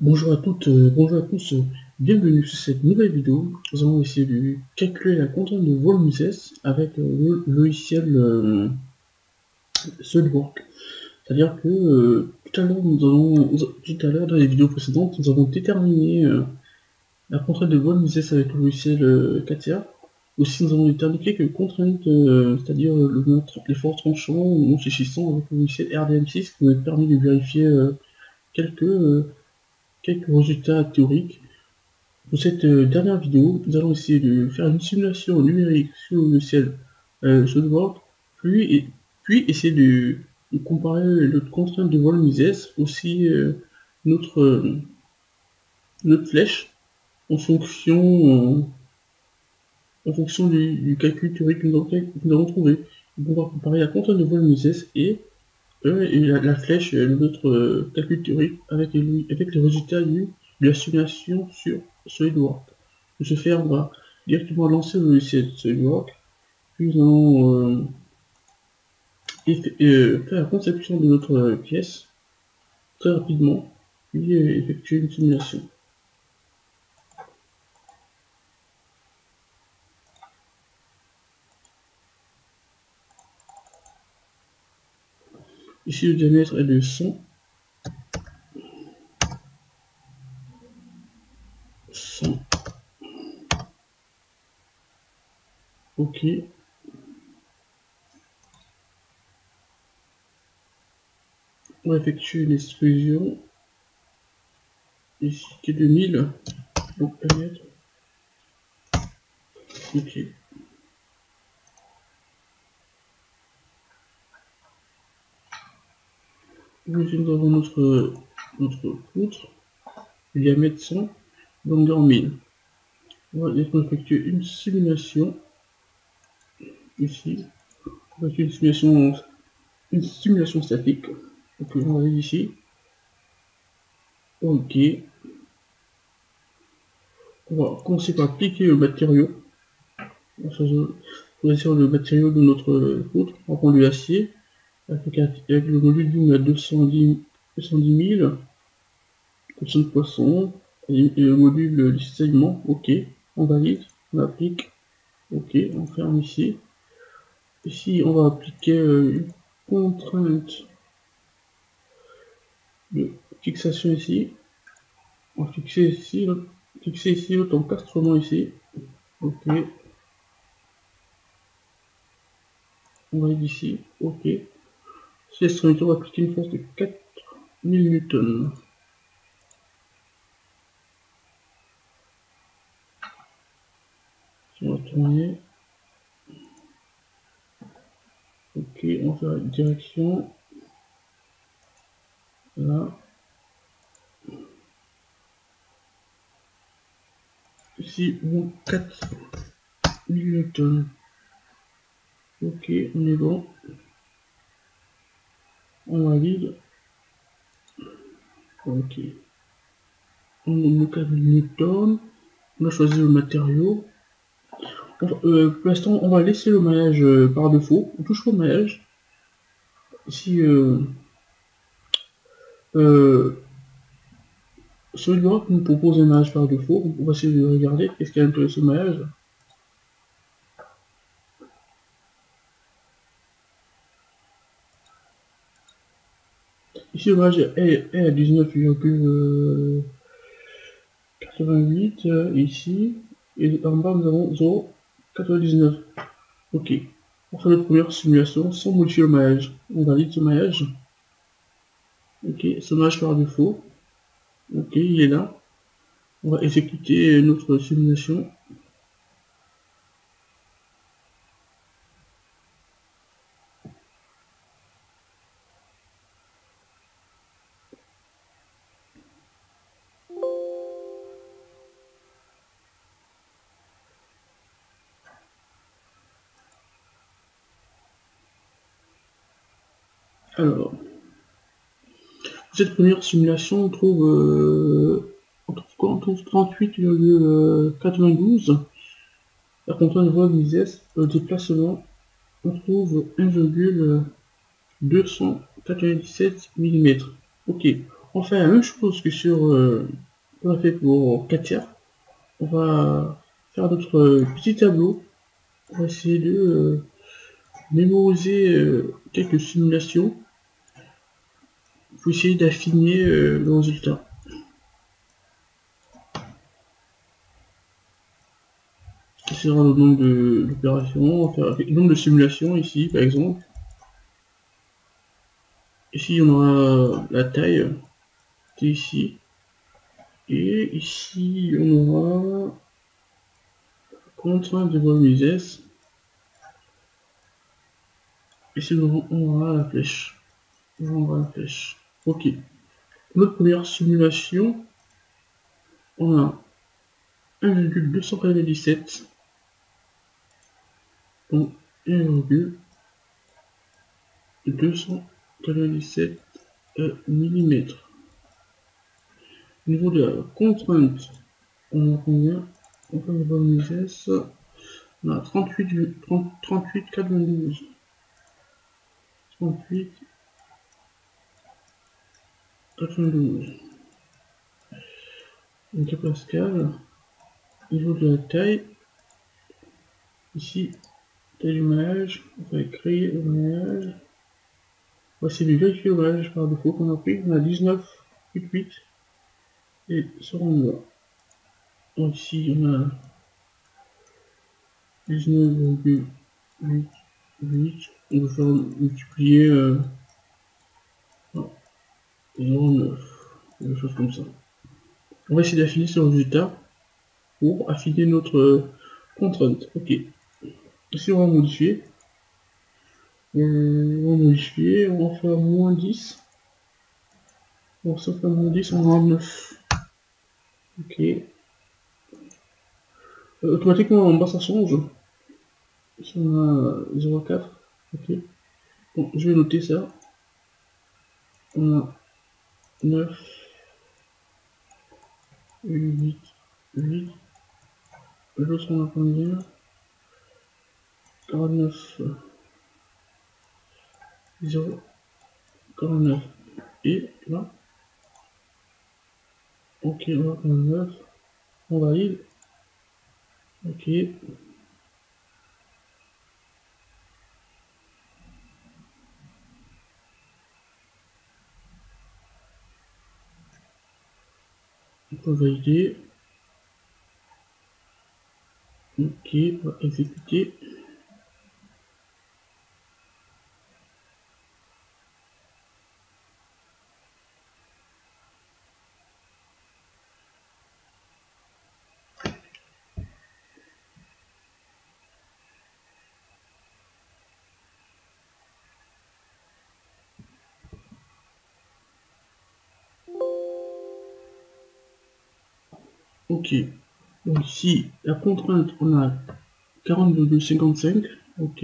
Bonjour à toutes, bonjour à tous, bienvenue sur cette nouvelle vidéo. Nous allons essayer de calculer la contrainte de volume Z avec le logiciel SolidWorks. C'est-à-dire que tout à l'heure dans les vidéos précédentes, nous avons déterminé la contrainte de volume Z avec le logiciel CATIA. Aussi, nous avons déterminé quelques contraintes, c'est-à-dire les forces tranchants ou non fléchissants avec le logiciel RDM6 qui nous a permis de vérifier quelques résultats théoriques. Pour cette dernière vidéo, nous allons essayer de faire une simulation numérique sur le logiciel SolidWorks, puis essayer de comparer notre contrainte de volume ISS, aussi notre, notre flèche, en fonction, en fonction du calcul théorique que nous avons trouvé. Donc on va comparer la contrainte de volume ISS et la flèche de notre calcul théorique avec les résultats de la simulation sur SolidWorks. Pour ce faire, on va directement lancer le logiciel SolidWorks, puis nous allons faire la conception de notre pièce très rapidement, puis effectuer une simulation. Ici, le diamètre est de 100. OK. On va effectuer une extrusion ici qui est de 1000. Donc, un mètre. OK. Ici, nous avons notre poutre, le diamètre 100, longueur 1000. On va effectuer une simulation ici. On va faire une simulation statique. Donc on va aller ici. OK. On va commencer par appliquer le matériau. On va choisir le matériau de notre poutre. On va prendre de l'acier avec le module Doom à 210 000, de poisson, et le module du cisaillement. OK. On valide, on applique. OK, on ferme ici. Ici, on va appliquer une contrainte de fixation ici. On va fixer ici l'auto-encastrement ici. OK. On va aller ici. OK. Sur l'extrémité, on va appliquer une force de 4000 newtons. On va tourner. OK, on va faire la direction. Là. Ici, bon, 4000 newtons. OK, on est bon. On valide. OK. On met 4000 newtons. On a choisi le matériau. Pour l'instant, on va laisser le maillage par défaut. On touche pas au maillage. Ici, SolidWorks nous propose un maillage par défaut. On va essayer de regarder qu'est-ce qu'il y a à l'intérieur de ce maillage. Ici, le maillage est à 19,88 ici. Et en bas, nous avons 0,99. OK. On fait notre première simulation sans modifier le maillage. On valide ce maillage. OK. Ce maillage par défaut. OK, il est là. On va exécuter notre simulation. Alors, pour cette première simulation, on trouve quoi? On trouve 38,92. La contrainte de volume ISS, déplacement, on trouve 1,297 mm. OK. On fait la même chose que sur qu'on a fait pour 4 tiers. On va faire notre petit tableau. On va essayer de mémoriser quelques simulations pour essayer d'affiner le résultat. Ce sera le nombre d'opérations, on va faire le nombre de simulations ici par exemple. Ici on aura la taille qui est ici. Et ici on aura contrainte de volume S. Ici on aura la flèche. On aura la flèche. Ok. Notre première simulation, on a 1,297. Donc 1,297 mm. Au niveau de la contrainte, on a combien? On peut voir les S. On a 38, 38, 92. 38, 92. Donc Pascal. Au niveau de la taille, ici, taille du maillage, on va créer le maillage. Voici le vérifier le maillage par défaut qu'on a pris. On a 19,8 et sur en bas. Donc ici, on a 19,88. On va faire multiplier 0,9. Quelque chose comme ça. On va essayer d'affiner ce résultat pour affiner notre contrainte. Ok. Ici, on va modifier. On va modifier. On va faire moins 10. Bon, ça fait moins 10, on aura 9. Ok. Automatiquement, en bas, ça change. Ici, on a 0,4. Ok. Bon, je vais noter ça. On a 9, 8, 8. L'autre, on a combien? 49. 0, 49. Et là, ok, on a 49. On valide. Ok. On peut valider. Ok, on va exécuter. Ok. Donc ici, la contrainte, on a 40,55. Ok.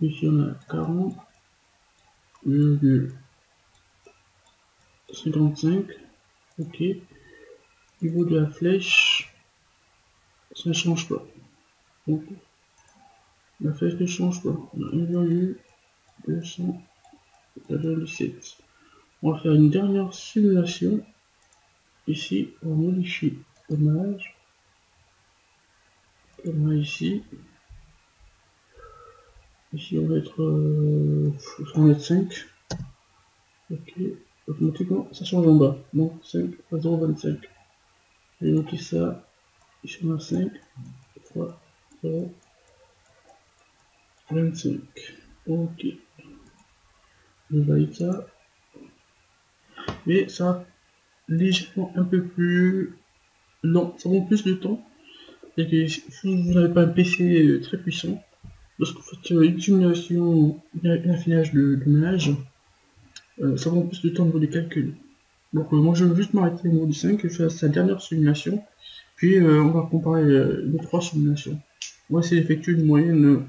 Ici, on a 40,55. Ok. Niveau de la flèche, ça ne change pas. Donc, la flèche ne change pas. On a 1,297. On va faire une dernière simulation. Ici, on modifie l'image. On a ici. Ici, on va être 5. Ok. Automatiquement, ça change en bas. Donc 5 fois 0,25. Je vais noter ça. Ici, on a 5 fois 0,25. Ok. Je valide ça. Mais ça légèrement un peu plus lent, ça prend plus de temps. Et que si vous n'avez pas un PC très puissant, lorsque vous faites une simulation, un affinage de ménage, ça prend plus de temps au niveau des calculs. Donc moi je vais juste m'arrêter au niveau du 5 et faire sa dernière simulation, puis on va comparer les 3 simulations. On va essayer d'effectuer une moyenne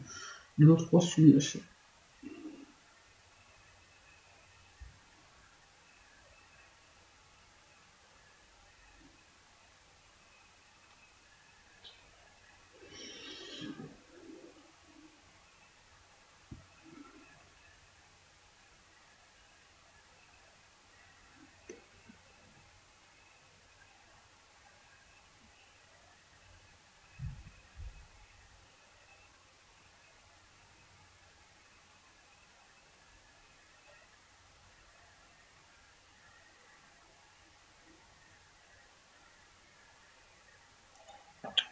de nos 3 simulations.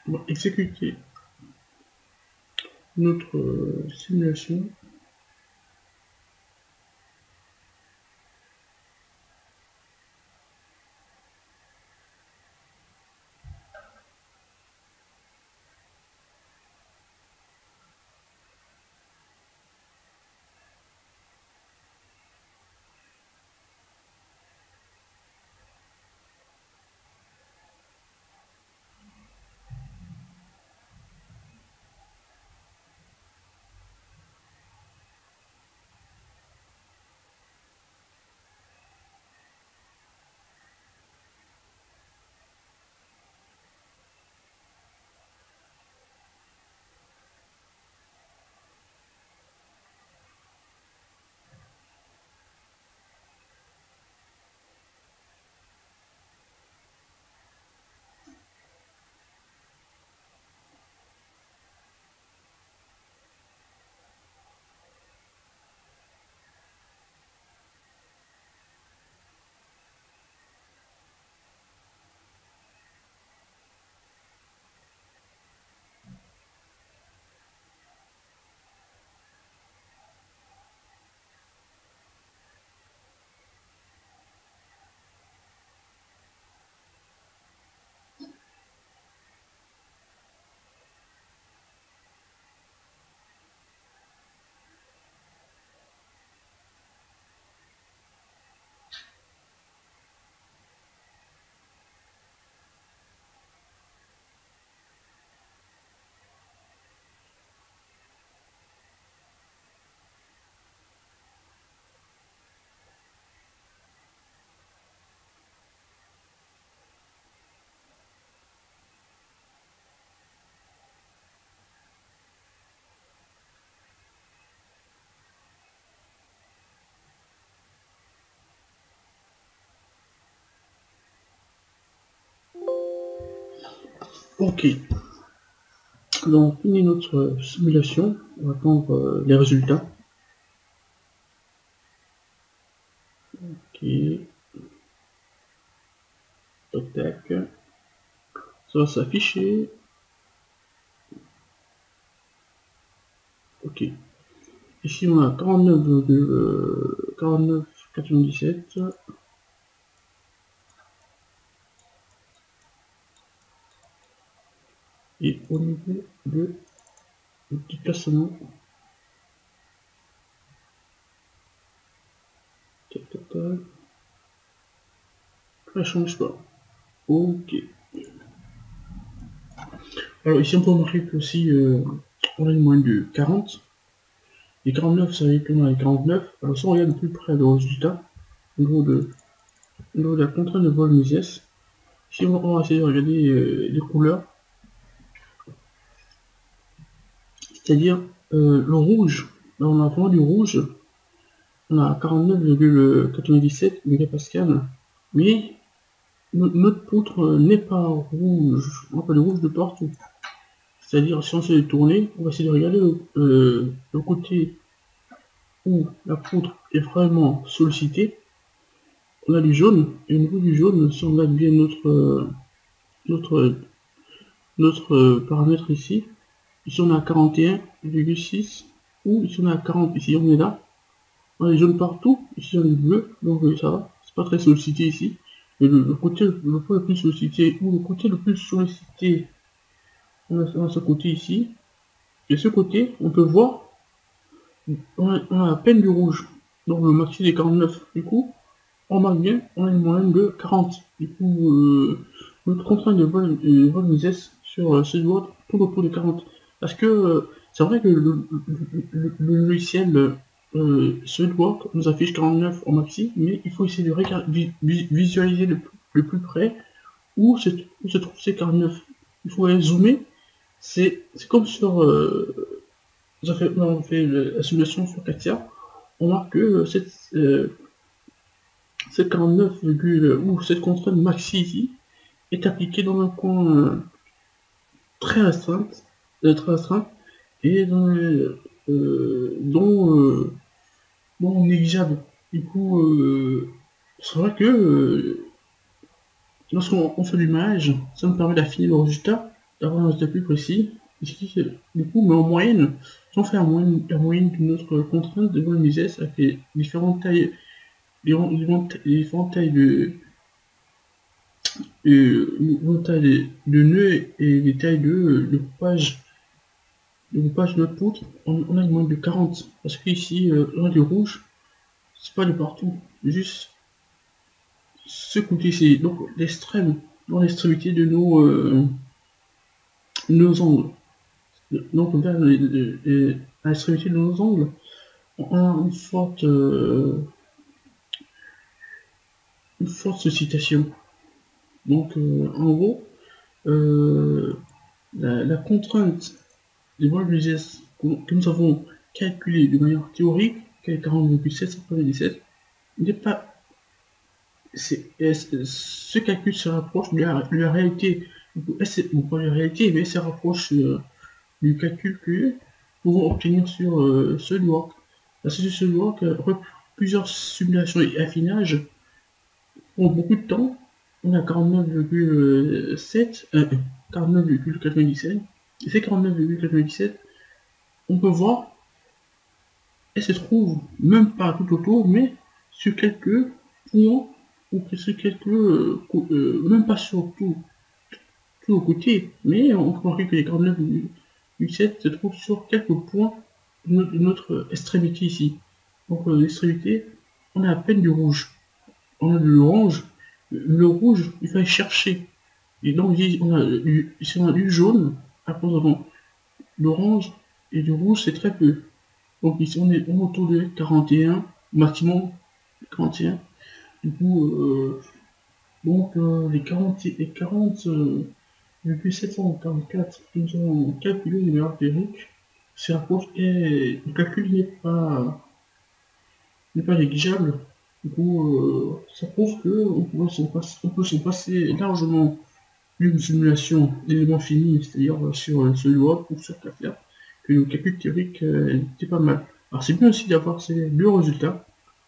On va exécuter notre simulation. Ok, donc on finit notre simulation, on va attendre les résultats. Ok, tac, ça va s'afficher. Ok, ici on a 49,97. Et au niveau du classement, ça change pas. Ok. Alors ici on peut remarquer que aussi on a une moyenne de 40. Et 49, ça veut dire qu'on a les 49. Alors si on regarde de plus près le résultat, au niveau de la contrainte de vol Mises, si on va essayer de regarder les couleurs, c'est-à-dire le rouge, là on a vraiment du rouge, on a 49,97 mégapascal, mais notre poutre n'est pas rouge, on appelle le rouge de partout. C'est-à-dire si on essaie de tourner, on va essayer de regarder le côté où la poutre est vraiment sollicitée. On a du jaune, et au niveau du jaune, si on regarde bien notre paramètre ici on a 41,6, ou ici on a 40, ici on est là, on a les jaunes partout, ici on est bleu, donc ça va, c'est pas très sollicité ici, et le côté le point le plus sollicité, ou le côté le plus sollicité, on a ce côté ici, et ce côté, on peut voir, on a à peine du rouge, donc le maxi des 49, du coup, on marque bien, on a une moyenne de 40, du coup, notre contrainte de vol Mises sur ce board tourne autour de 40, parce que c'est vrai que le logiciel SolidWorks nous affiche 49 en maxi, mais il faut essayer de visualiser le plus près où se trouvent ces 49. Il faut aller zoomer. C'est comme sur... on fait la simulation sur Katia. On voit que cette 49, ou cette contrainte maxi ici est appliquée dans un coin très restreint, et dont négligeable. Du coup, c'est vrai que lorsqu'on fait l'image, ça nous permet d'affiner le résultat, d'avoir un résultat plus précis. Ici, du coup, mais en moyenne, si on fait la moyenne de notre contrainte de volume-vitesse avec les différentes tailles, les différentes tailles de nœuds et les tailles de coupage de notre poutre, on a une moyenne de 40. Parce qu'ici, on a du rouge, c'est pas de partout, juste ce côté-ci, donc l'extrême, dans l'extrémité de nos angles. Donc vers à l'extrémité de nos angles, on a une forte sollicitation. Donc en gros, la contrainte des voies de geste que nous avons calculée de manière théorique, qui est 40,797, n'est pas. Ce calcul se rapproche de la réalité, ou pas de la réalité, mais se rapproche du calcul que nous pouvons obtenir sur SolidWorks. Parce que SolidWorks, plusieurs simulations et affinages prend beaucoup de temps. On a 49,7, 49,97. Et ces 49,97, on peut voir, elles se trouvent même pas tout autour, mais sur quelques points, ou sur quelques, même pas sur tout au côté, mais on peut remarquer que les 49,7 se trouvent sur quelques points de notre extrémité ici. Donc l'extrémité, on a à peine du rouge. On a de l'orange. Le rouge, il fallait chercher. Et donc ici on a du jaune, après nous avons l'orange, et du rouge c'est très peu. Donc ici on est autour de 41, maximum 41. Du coup, les 40,744 que nous avons calculé de manière théorique, c'est rapproche et le calcul n'est pas négligeable. Du coup, ça prouve qu'on peut s'en passer largement d'une simulation d'éléments finis, c'est-à-dire sur SolidWorks ou sur Kafka, que le calcul théorique était pas mal. Alors c'est bien aussi d'avoir ces deux résultats,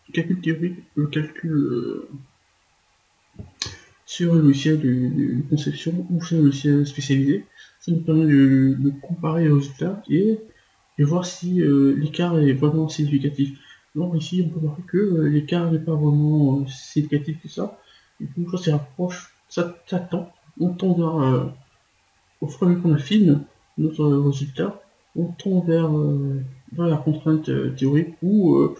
le calcul théorique, le calcul sur un logiciel de conception ou sur un logiciel spécialisé. Ça nous permet de comparer les résultats et de voir si l'écart est vraiment significatif. Donc ici, on peut voir que l'écart n'est pas vraiment significatif que ça. Du coup, ça se rapproche, ça tend. On tend vers, au fur et à mesure qu'on affine notre résultat, on tend vers la contrainte théorique où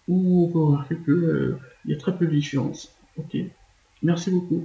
on peut remarquer qu'il y a très peu de différence. Ok, merci beaucoup.